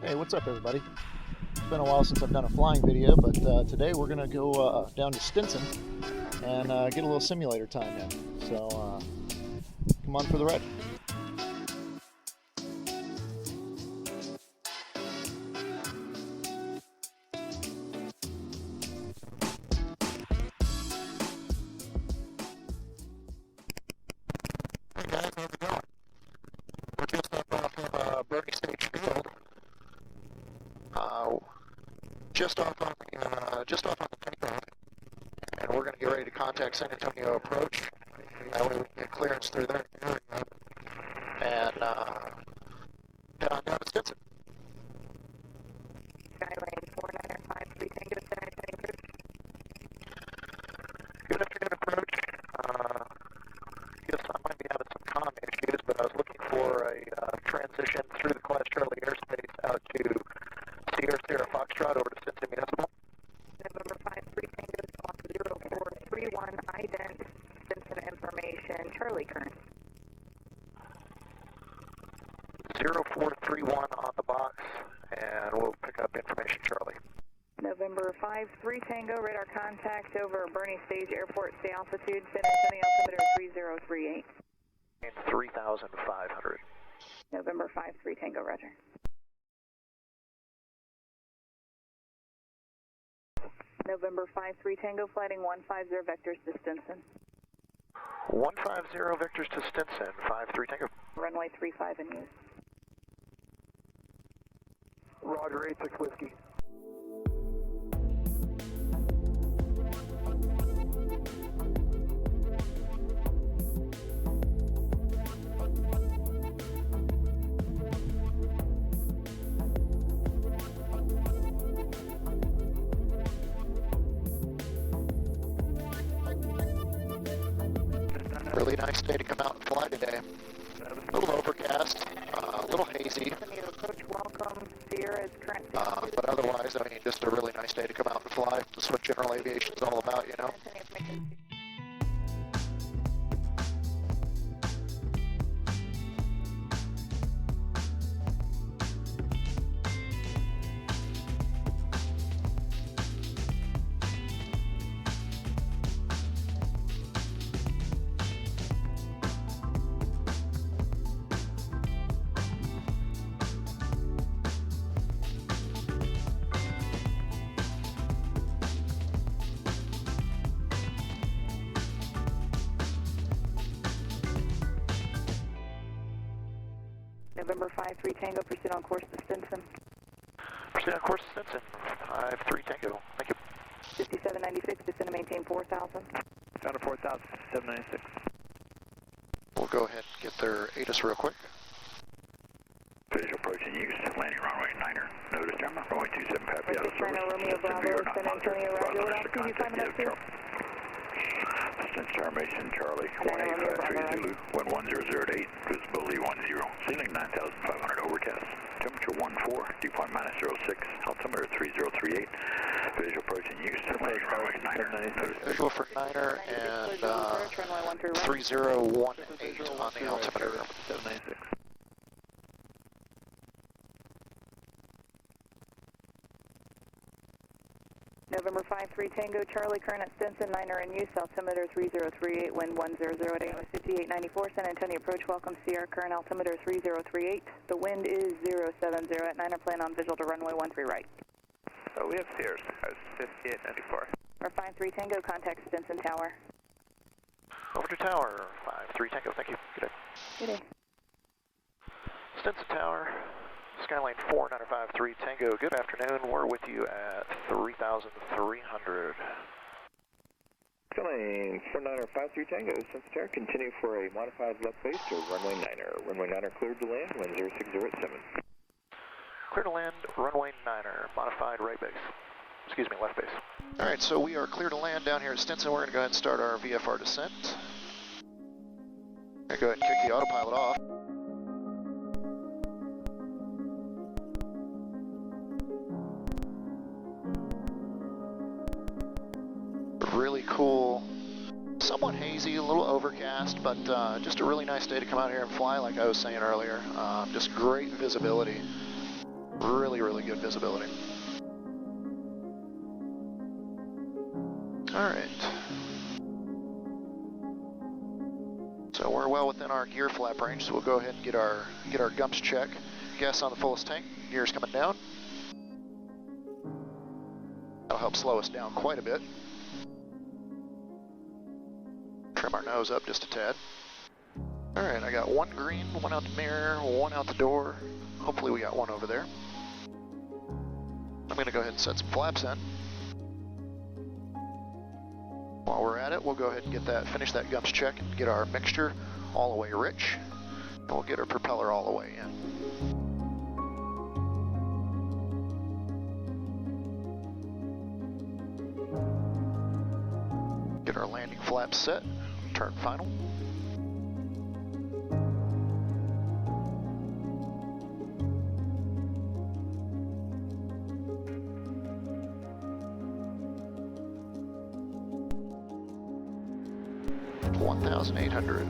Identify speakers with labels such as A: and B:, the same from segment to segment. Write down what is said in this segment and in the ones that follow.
A: Hey, what's up everybody? It's been a while since I've done a flying video, but today we're going to go down to Stinson and get a little simulator time in. So come on for the ride. Hey guys, how's it going? We're just up off of Bernie Stage Field. Just off on the takeoff, and we're going to get ready to contact San Antonio approach. That way we can get clearance through there and head on down to Stinson.
B: Skylane 4953 Tango, San Antonio approach.
A: Good afternoon approach. Yes, I might be having some comm issues, but I was looking for a transition through the Class Charlie airspace out to Sierra Foxtrot over to Stinson Municipal.
B: November 53 Tango, squawk 0431, ident, Stinson information, Charlie current.
A: 0431 on the box, and we'll pick up information Charlie.
B: November 53 Tango, radar contact over Bernie Stage Airport, stay altitude, San Antonio altimeter 3038.
A: And 3,500.
B: November 53 Tango, roger. November 53 Tango, flighting 150 vectors to Stinson.
A: 150 vectors to Stinson, 53 Tango.
B: Runway 35 in use.
A: Roger, 86 Whiskey. Really nice day to come out and fly today. A little overcast, a little hazy,
B: Approach, welcome, Sierra is current.
A: but otherwise, I mean, just a really nice day to come out and fly. That's what general aviation is all about, you know.
B: November 53 Tango, proceed on course to Stinson.
A: Proceed on course to Stinson, 53 Tango. Thank you.
B: 5796, descend to maintain 4000.
C: Down to 4,000, 796.
A: We'll go ahead and get their ATIS real quick.
D: Visual approach in use, landing runway 9er. Notice Gemma, runway 27 Pappy out of service.
B: Romeo Bravo, San Antonio, roger. What else do you find up here?
D: Distance Charmation, Charlie, 1853 Zulu, 11008, visibility 10, ceiling 9,500 overcast, temperature 14, dew point -06, altimeter 3038, visual approach in use, landing runway 9er.
A: Visual for 9er and 3018 on the altimeter.
C: 796.
B: November 53 Tango, Charlie, current at Stinson, 9er in use, altimeter 3038, wind 1008, 5894, San Antonio approach, welcome Sierra, current altimeter 3038, the wind is 070 at 9er, plan on visual to runway 13 right.
C: Oh, we have Sierra, 5894.
B: Or 53 Tango, contact Stinson Tower.
A: Over to Tower, 53 Tango, thank you. Good day.
B: Good day.
A: Stinson Tower, Skylane 4953 Tango, good afternoon. We're with you at 3,300.
E: Skylane 4953 Tango, Stinson Tower, continue for a modified left base to runway 9er. Runway 9er cleared to land, wind 0607.
A: Clear to land, runway 9er, modified right base. Excuse me, left base. All right, so we are clear to land down here at Stinson. We're going to go ahead and start our VFR descent. Going to go ahead and kick the autopilot off. Really cool, somewhat hazy, a little overcast, but just a really nice day to come out here and fly, like I was saying earlier. Just great visibility. Really, really good visibility. All right. So we're well within our gear flap range, so we'll go ahead and get our gumps check. Gas on the fullest tank, gears coming down. That'll help slow us down quite a bit. Trim our nose up just a tad. All right, I got one green, one out the mirror, one out the door. Hopefully we got one over there. I'm gonna go ahead and set some flaps in. While we're at it, we'll go ahead and finish that gumps check and get our mixture all the way rich. And we'll get our propeller all the way in. Get our landing flaps set, turn final. $1,800.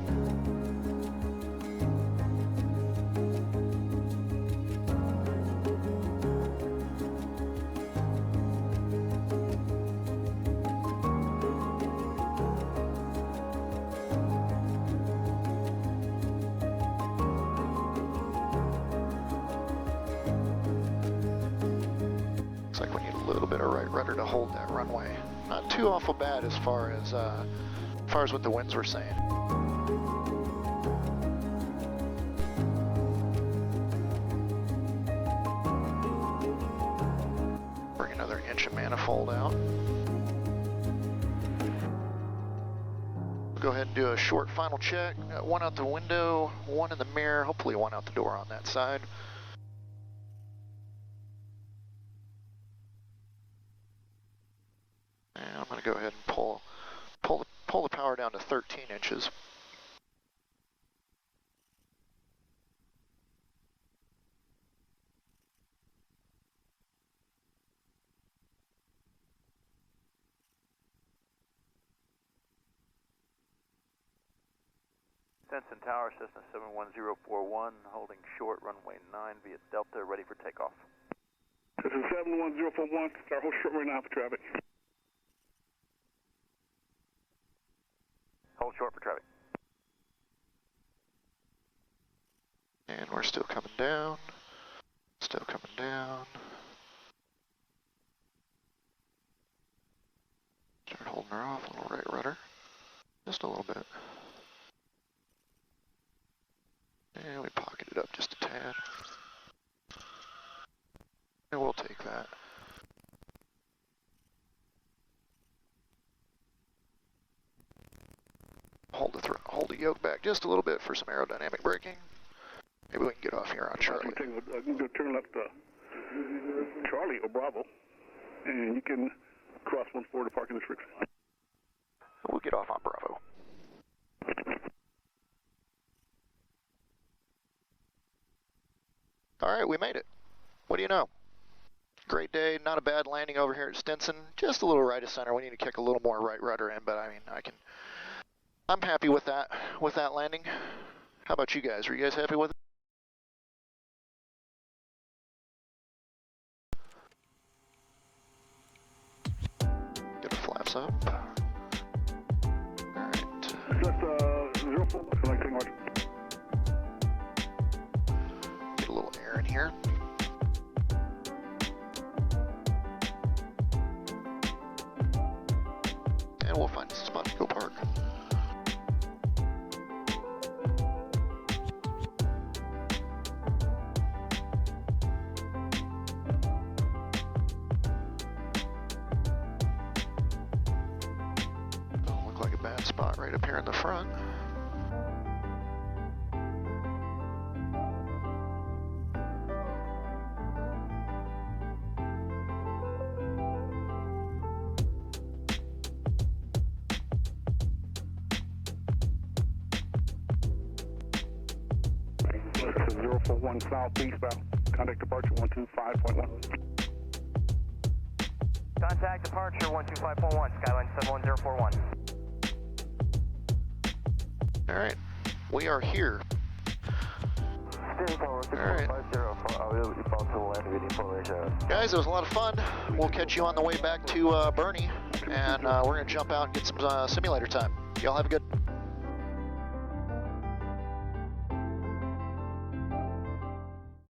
A: Looks like we need a little bit of right rudder to hold that runway. Not too awful bad as far as what the winds were saying. Bring another inch of manifold out. We'll go ahead and do a short final check. Got one out the window, one in the mirror, hopefully one out the door on that side. And I'm going to go ahead and pull the power down to 13 inches.
C: Stinson Tower, Cessna 71041, holding short, runway 9 via Delta, ready for takeoff.
F: Cessna 71041, start hold short runway 9 for traffic.
C: Hold short for traffic.
A: And we're still coming down. Still coming down. Start holding her off, a little right rudder. Just a little bit. And we pocket it up just a tad. And we'll take that. Hold the yoke back just a little bit for some aerodynamic braking. Maybe we can get off here on Charlie.
F: I'm going to turn left Charlie or Bravo, and you can cross 14 to parking districts.
A: We'll get off on Bravo. All right, we made it. What do you know? Great day, not a bad landing over here at Stinson. Just a little right of center. We need to kick a little more right rudder in, but I mean, I'm happy with that landing. How about you guys? Are you guys happy with it? Get the flaps up. All right.
F: That's 04, connecting mark.
A: Get a little air in here. And we'll find a spot to go park. Don't look like a bad spot right up here in the front.
F: That's 041 southeast bound. Contact departure 125.1.
G: Contact departure 125.1, Skyline 71041.
A: All right, we are here.
E: Stinson Tower,
A: All right.
E: 650, possible land
A: Guys, it was a lot of fun. We'll catch you on the way back to Bernie, and we're going to jump out and get some simulator time. Y'all have a good